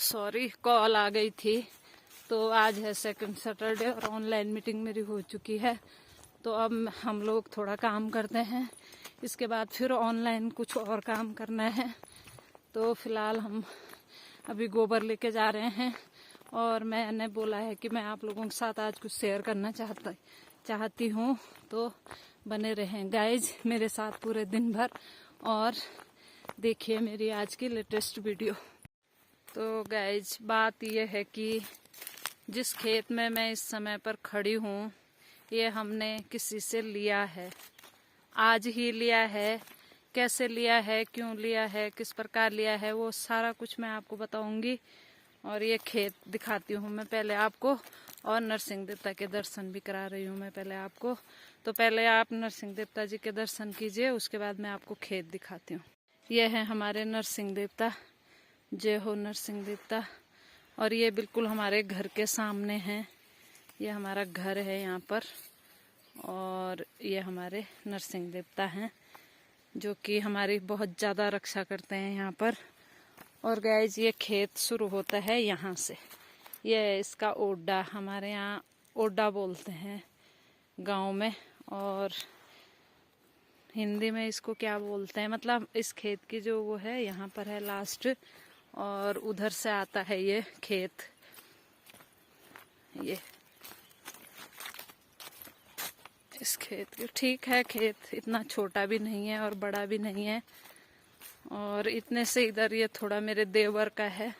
Sorry call आ गई थी। तो आज है सेकंड सैटरडे और ऑनलाइन मीटिंग मेरी हो चुकी है। तो अब हम लोग थोड़ा काम करते हैं, इसके बाद फिर ऑनलाइन कुछ और काम करना है। तो फिलहाल हम अभी गोबर लेके जा रहे हैं और मैंने बोला है कि मैं आप लोगों के साथ आज कुछ शेयर करना चाहती हूँ। तो बने रहें गाइज मेरे साथ पूरे दिन भर और देखिए मेरी आज की लेटेस्ट वीडियो। तो गाइज बात यह है कि जिस खेत में मैं इस समय पर खड़ी हूँ ये हमने किसी से लिया है, आज ही लिया है। कैसे लिया है, क्यों लिया है, किस प्रकार लिया है, वो सारा कुछ मैं आपको बताऊंगी। और ये खेत दिखाती हूँ मैं पहले आपको, और नरसिंह देवता के दर्शन भी करा रही हूँ मैं पहले आपको। तो पहले आप नरसिंह देवता जी के दर्शन कीजिए, उसके बाद मैं आपको खेत दिखाती हूँ। ये है हमारे नरसिंह देवता, जय हो नरसिंह देवता। और ये बिल्कुल हमारे घर के सामने है, ये हमारा घर है यहाँ पर। और ये हमारे नरसिंह देवता हैं जो कि हमारी बहुत ज़्यादा रक्षा करते हैं यहाँ पर। और गाइज ये खेत शुरू होता है यहाँ से, ये इसका ओड्डा, हमारे यहाँ ओड्डा बोलते हैं गांव में, और हिंदी में इसको क्या बोलते हैं, मतलब इस खेत की जो वो है यहाँ पर है लास्ट, और उधर से आता है ये खेत। ये इस खेत के ठीक है, खेत इतना छोटा भी नहीं है और बड़ा भी नहीं है। और इतने से इधर ये थोड़ा मेरे देवर का है,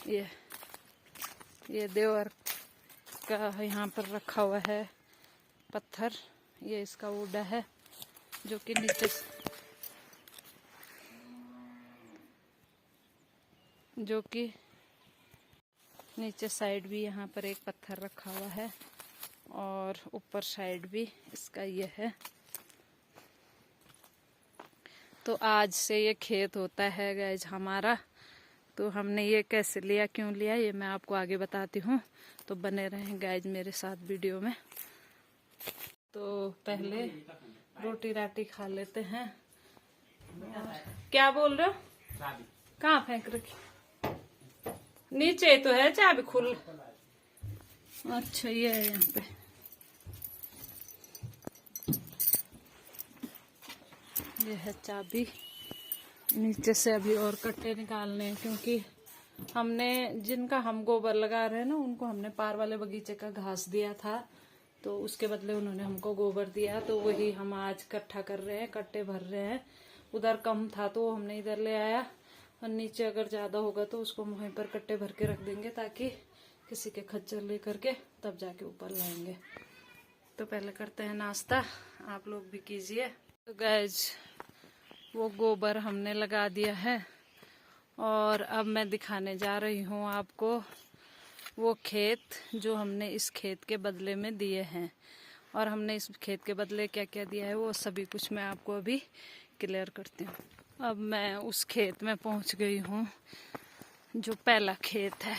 ये देवर का यहाँ पर रखा हुआ है पत्थर। ये इसका ओडा है जो कि नीचे साइड भी यहाँ पर एक पत्थर रखा हुआ है और ऊपर साइड भी इसका ये है। तो आज से ये खेत होता है गाइज हमारा। तो हमने ये कैसे लिया, क्यों लिया, ये मैं आपको आगे बताती हूँ। तो बने रहें गाइज मेरे साथ वीडियो में। तो पहले रोटी राटी खा लेते हैं। क्या बोल रहे हो, कहाँ फेंक रखी, नीचे तो है चाबी खुल। अच्छा ये है यहाँ पे, ये है चाबी। नीचे से अभी और कट्टे निकालने हैं क्योंकि हमने जिनका हम गोबर लगा रहे हैं ना उनको हमने पार वाले बगीचे का घास दिया था, तो उसके बदले उन्होंने हमको गोबर दिया। तो वही हम आज इकट्ठा कर रहे हैं, कट्टे भर रहे हैं। उधर कम था तो हमने इधर ले आया, और नीचे अगर ज्यादा होगा तो उसको वहीं पर कट्टे भर के रख देंगे ताकि किसी के खच्चर ले करके तब जाके ऊपर लाएंगे। तो पहले करते हैं नाश्ता, आप लोग भी कीजिए। तो गाइज वो गोबर हमने लगा दिया है और अब मैं दिखाने जा रही हूँ आपको वो खेत जो हमने इस खेत के बदले में दिए हैं। और हमने इस खेत के बदले क्या क्या दिया है वो सभी कुछ मैं आपको अभी क्लियर करती हूँ। अब मैं उस खेत में पहुँच गई हूँ जो पहला खेत है।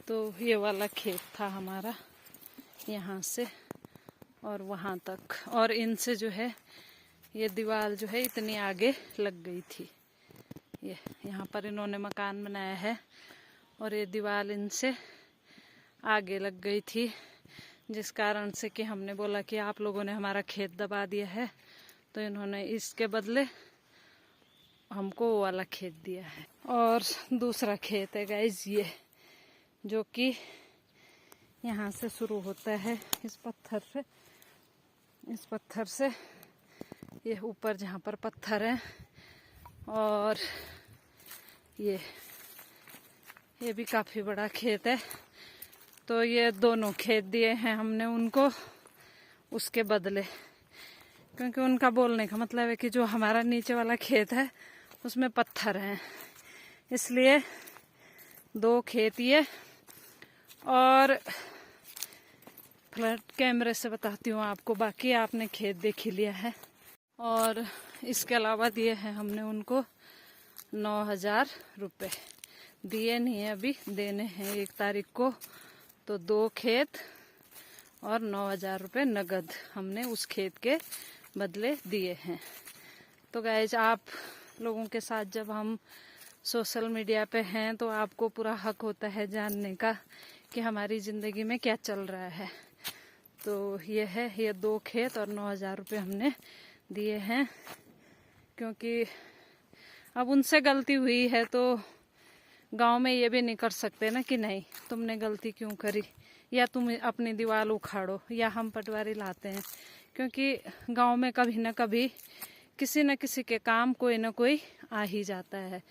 तो ये वाला खेत था हमारा, यहाँ से और वहाँ तक। और इनसे जो है ये दीवार जो है इतनी आगे लग गई थी। ये यहाँ पर इन्होंने मकान बनाया है और ये दीवार इनसे आगे लग गई थी, जिस कारण से कि हमने बोला कि आप लोगों ने हमारा खेत दबा दिया है, तो इन्होंने इसके बदले हमको वो वाला खेत दिया है। और दूसरा खेत है गाइज ये, जो कि यहाँ से शुरू होता है इस पत्थर से ये ऊपर जहाँ पर पत्थर है। और ये भी काफी बड़ा खेत है। तो ये दोनों खेत दिए हैं हमने उनको उसके बदले, क्योंकि उनका बोलने का मतलब है कि जो हमारा नीचे वाला खेत है उसमें पत्थर हैं, इसलिए दो खेत ये। और फ्लड कैमरे से बताती हूँ आपको, बाकी आपने खेत देख ही लिया है। और इसके अलावा दिए हैं हमने उनको 9,000 रुपये, दिए नहीं है अभी, देने हैं 1 तारीख को। तो 2 खेत और 9,000 रुपये नगद हमने उस खेत के बदले दिए हैं। तो गाइज आप लोगों के साथ जब हम सोशल मीडिया पे हैं तो आपको पूरा हक होता है जानने का कि हमारी ज़िंदगी में क्या चल रहा है। तो ये 2 खेत और 9,000 रुपये हमने दिए हैं, क्योंकि अब उनसे गलती हुई है तो गांव में ये भी नहीं कर सकते ना कि नहीं तुमने गलती क्यों करी, या तुम अपनी दीवार उखाड़ो, या हम पटवारी लाते हैं। क्योंकि गांव में कभी ना कभी किसी न किसी के काम कोई ना कोई आ ही जाता है।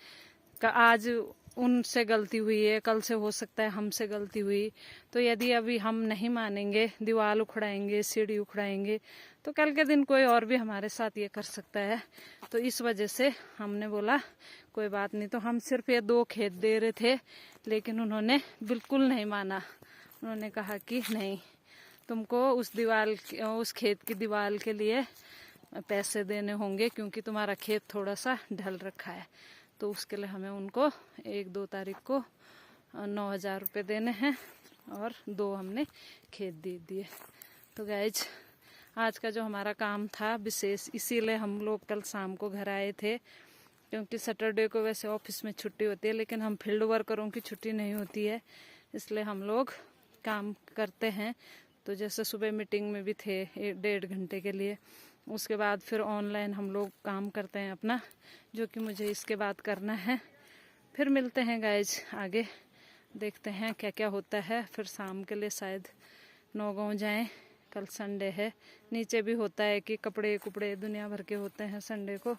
आज उनसे गलती हुई है, कल से हो सकता है हमसे गलती हुई। तो यदि अभी हम नहीं मानेंगे, दीवार उखड़ाएंगे, सीढ़ी उखड़ाएंगे, तो कल के दिन कोई और भी हमारे साथ ये कर सकता है। तो इस वजह से हमने बोला कोई बात नहीं। तो हम सिर्फ ये 2 खेत दे रहे थे, लेकिन उन्होंने बिल्कुल नहीं माना। उन्होंने कहा कि नहीं, तुमको उस खेत की दीवार के लिए पैसे देने होंगे, क्योंकि तुम्हारा खेत थोड़ा सा ढल रखा है। तो उसके लिए हमें उनको 1-2 तारीख को 9,000 रुपये देने हैं और 2 हमने खेत दे दिए। तो गाइज, आज का जो हमारा काम था विशेष, इसीलिए हम लोग कल शाम को घर आए थे, क्योंकि सैटरडे को वैसे ऑफिस में छुट्टी होती है, लेकिन हम फील्ड वर्करों की छुट्टी नहीं होती है, इसलिए हम लोग काम करते हैं। तो जैसे सुबह मीटिंग में भी थे 1-1.5 घंटे के लिए, उसके बाद फिर ऑनलाइन हम लोग काम करते हैं अपना, जो कि मुझे इसके बाद करना है। फिर मिलते हैं गाइज, आगे देखते हैं क्या क्या होता है। फिर शाम के लिए शायद नौगांव जाएं, कल संडे है। नीचे भी होता है कि कपड़े कुपड़े दुनिया भर के होते हैं संडे को,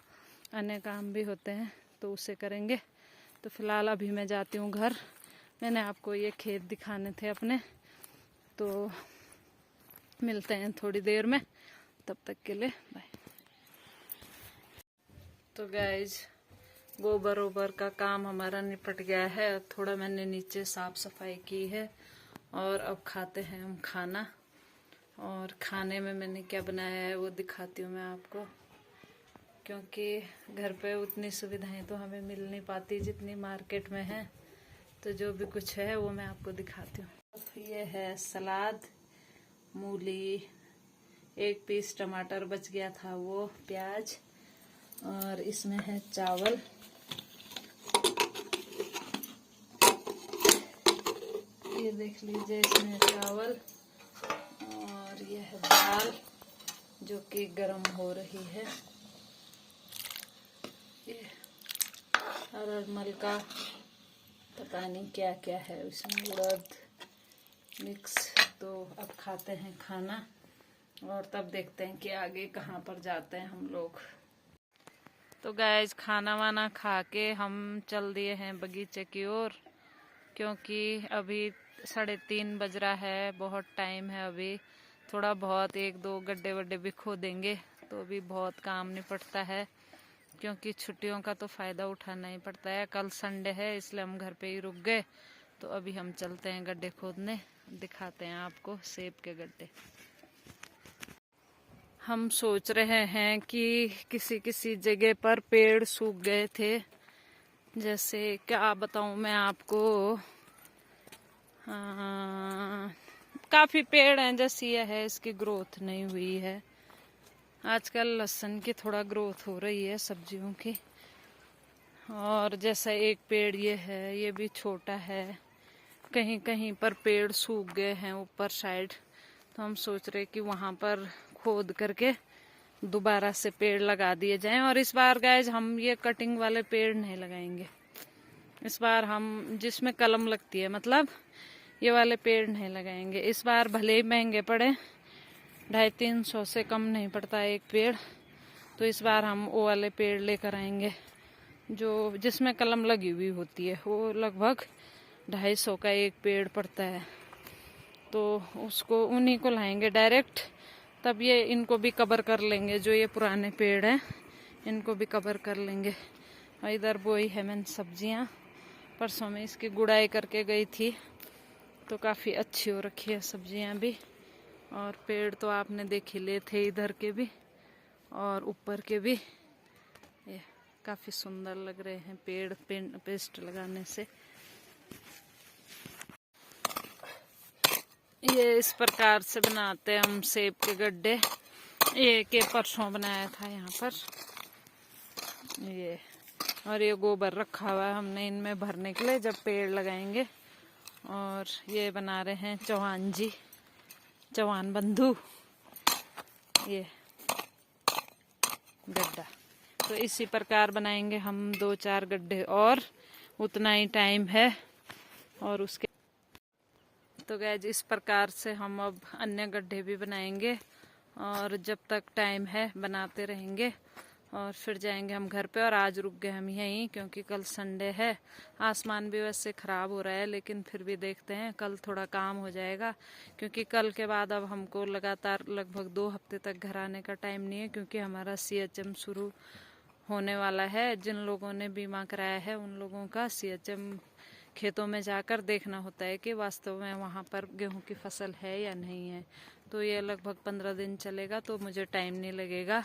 अन्य काम भी होते हैं, तो उसे करेंगे। तो फिलहाल अभी मैं जाती हूँ घर। मैंने आपको ये खेत दिखाने थे अपने, तो मिलते हैं थोड़ी देर में, तब तक के लिए बाय। तो गाइज, गोबर ओबर का काम हमारा निपट गया है। थोड़ा मैंने नीचे साफ सफाई की है, और अब खाते हैं हम खाना। और खाने में मैंने क्या बनाया है वो दिखाती हूँ मैं आपको, क्योंकि घर पे उतनी सुविधाएं तो हमें मिल नहीं पाती जितनी मार्केट में है। तो जो भी कुछ है वो मैं आपको दिखाती हूँ। ये है सलाद, मूली, 1 पीस टमाटर बच गया था वो, प्याज, और इसमें है चावल, ये देख लीजिए, इसमें है चावल, और ये है दाल जो कि गरम हो रही है। ये अरहर मल का पता नहीं क्या क्या है उसमें, उड़द मिक्स। तो अब खाते हैं खाना, और तब देखते हैं कि आगे कहाँ पर जाते हैं हम लोग। तो गाइस, खाना वाना खा के हम चल दिए हैं बगीचे की ओर, क्योंकि अभी 3:30 बज रहा है, बहुत टाइम है अभी। थोड़ा बहुत 1-2 गड्ढे वड्ढे भी खोदेंगे तो भी बहुत काम निपटता है, क्योंकि छुट्टियों का तो फ़ायदा उठाना ही पड़ता है। कल संडे है, इसलिए हम घर पे ही रुक गए। तो अभी हम चलते हैं गड्ढे खोदने, दिखाते हैं आपको सेब के गड्ढे। हम सोच रहे हैं कि किसी किसी जगह पर पेड़ सूख गए थे, जैसे क्या बताऊं मैं आपको, काफ़ी पेड़ हैं, जैसे ये है इसकी ग्रोथ नहीं हुई है। आजकल लहसुन की थोड़ा ग्रोथ हो रही है, सब्जियों की। और जैसा एक पेड़ ये है, ये भी छोटा है। कहीं कहीं पर पेड़ सूख गए हैं ऊपर साइड, तो हम सोच रहे कि वहाँ पर खोद करके दोबारा से पेड़ लगा दिए जाएं। और इस बार गाइज हम ये कटिंग वाले पेड़ नहीं लगाएंगे। इस बार हम जिसमें कलम लगती है, मतलब ये वाले पेड़ नहीं लगाएंगे। इस बार भले ही महंगे पड़े, 250-300 से कम नहीं पड़ता एक पेड़। तो इस बार हम वो वाले पेड़ लेकर आएंगे जो जिसमें कलम लगी हुई होती है। वो लगभग 250 का एक पेड़ पड़ता है, तो उसको उन्हीं को लाएंगे डायरेक्ट। तब ये इनको भी कवर कर लेंगे, जो ये पुराने पेड़ हैं इनको भी कवर कर लेंगे। और इधर बोई है मैंने सब्जियां, परसों में इसकी गुड़ाई करके गई थी, तो काफ़ी अच्छी हो रखी है सब्जियां भी। और पेड़ तो आपने देख ही लिए थे, इधर के भी और ऊपर के भी। ये काफ़ी सुंदर लग रहे हैं पेड़ पेस्ट लगाने से। ये इस प्रकार से बनाते हैं हम सेब के गड्ढे। ये के परसों बनाया था यहाँ पर। ये और ये गोबर रखा हुआ है हमने इनमें भरने के लिए जब पेड़ लगाएंगे। और ये बना रहे हैं चौहान जी, चौहान बंधु, ये गड्ढा। तो इसी प्रकार बनाएंगे हम 2-4 गड्ढे और उतना ही टाइम है। और उसके तो गाइस इस प्रकार से हम अब अन्य गड्ढे भी बनाएंगे और जब तक टाइम है बनाते रहेंगे। और फिर जाएंगे हम घर पे। और आज रुक गए हम यहीं क्योंकि कल संडे है। आसमान भी वैसे ख़राब हो रहा है लेकिन फिर भी देखते हैं, कल थोड़ा काम हो जाएगा क्योंकि कल के बाद अब हमको लगातार लगभग 2 हफ्ते तक घर आने का टाइम नहीं है क्योंकि हमारा CHM शुरू होने वाला है। जिन लोगों ने बीमा कराया है उन लोगों का CHM खेतों में जाकर देखना होता है कि वास्तव में वहाँ पर गेहूं की फसल है या नहीं है। तो ये लगभग 15 दिन चलेगा तो मुझे टाइम नहीं लगेगा।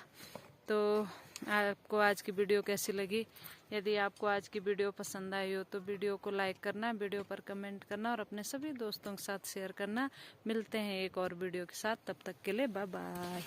तो आपको आज की वीडियो कैसी लगी? यदि आपको आज की वीडियो पसंद आई हो तो वीडियो को लाइक करना, वीडियो पर कमेंट करना और अपने सभी दोस्तों के साथ शेयर करना। मिलते हैं एक और वीडियो के साथ, तब तक के लिए बाय बाय।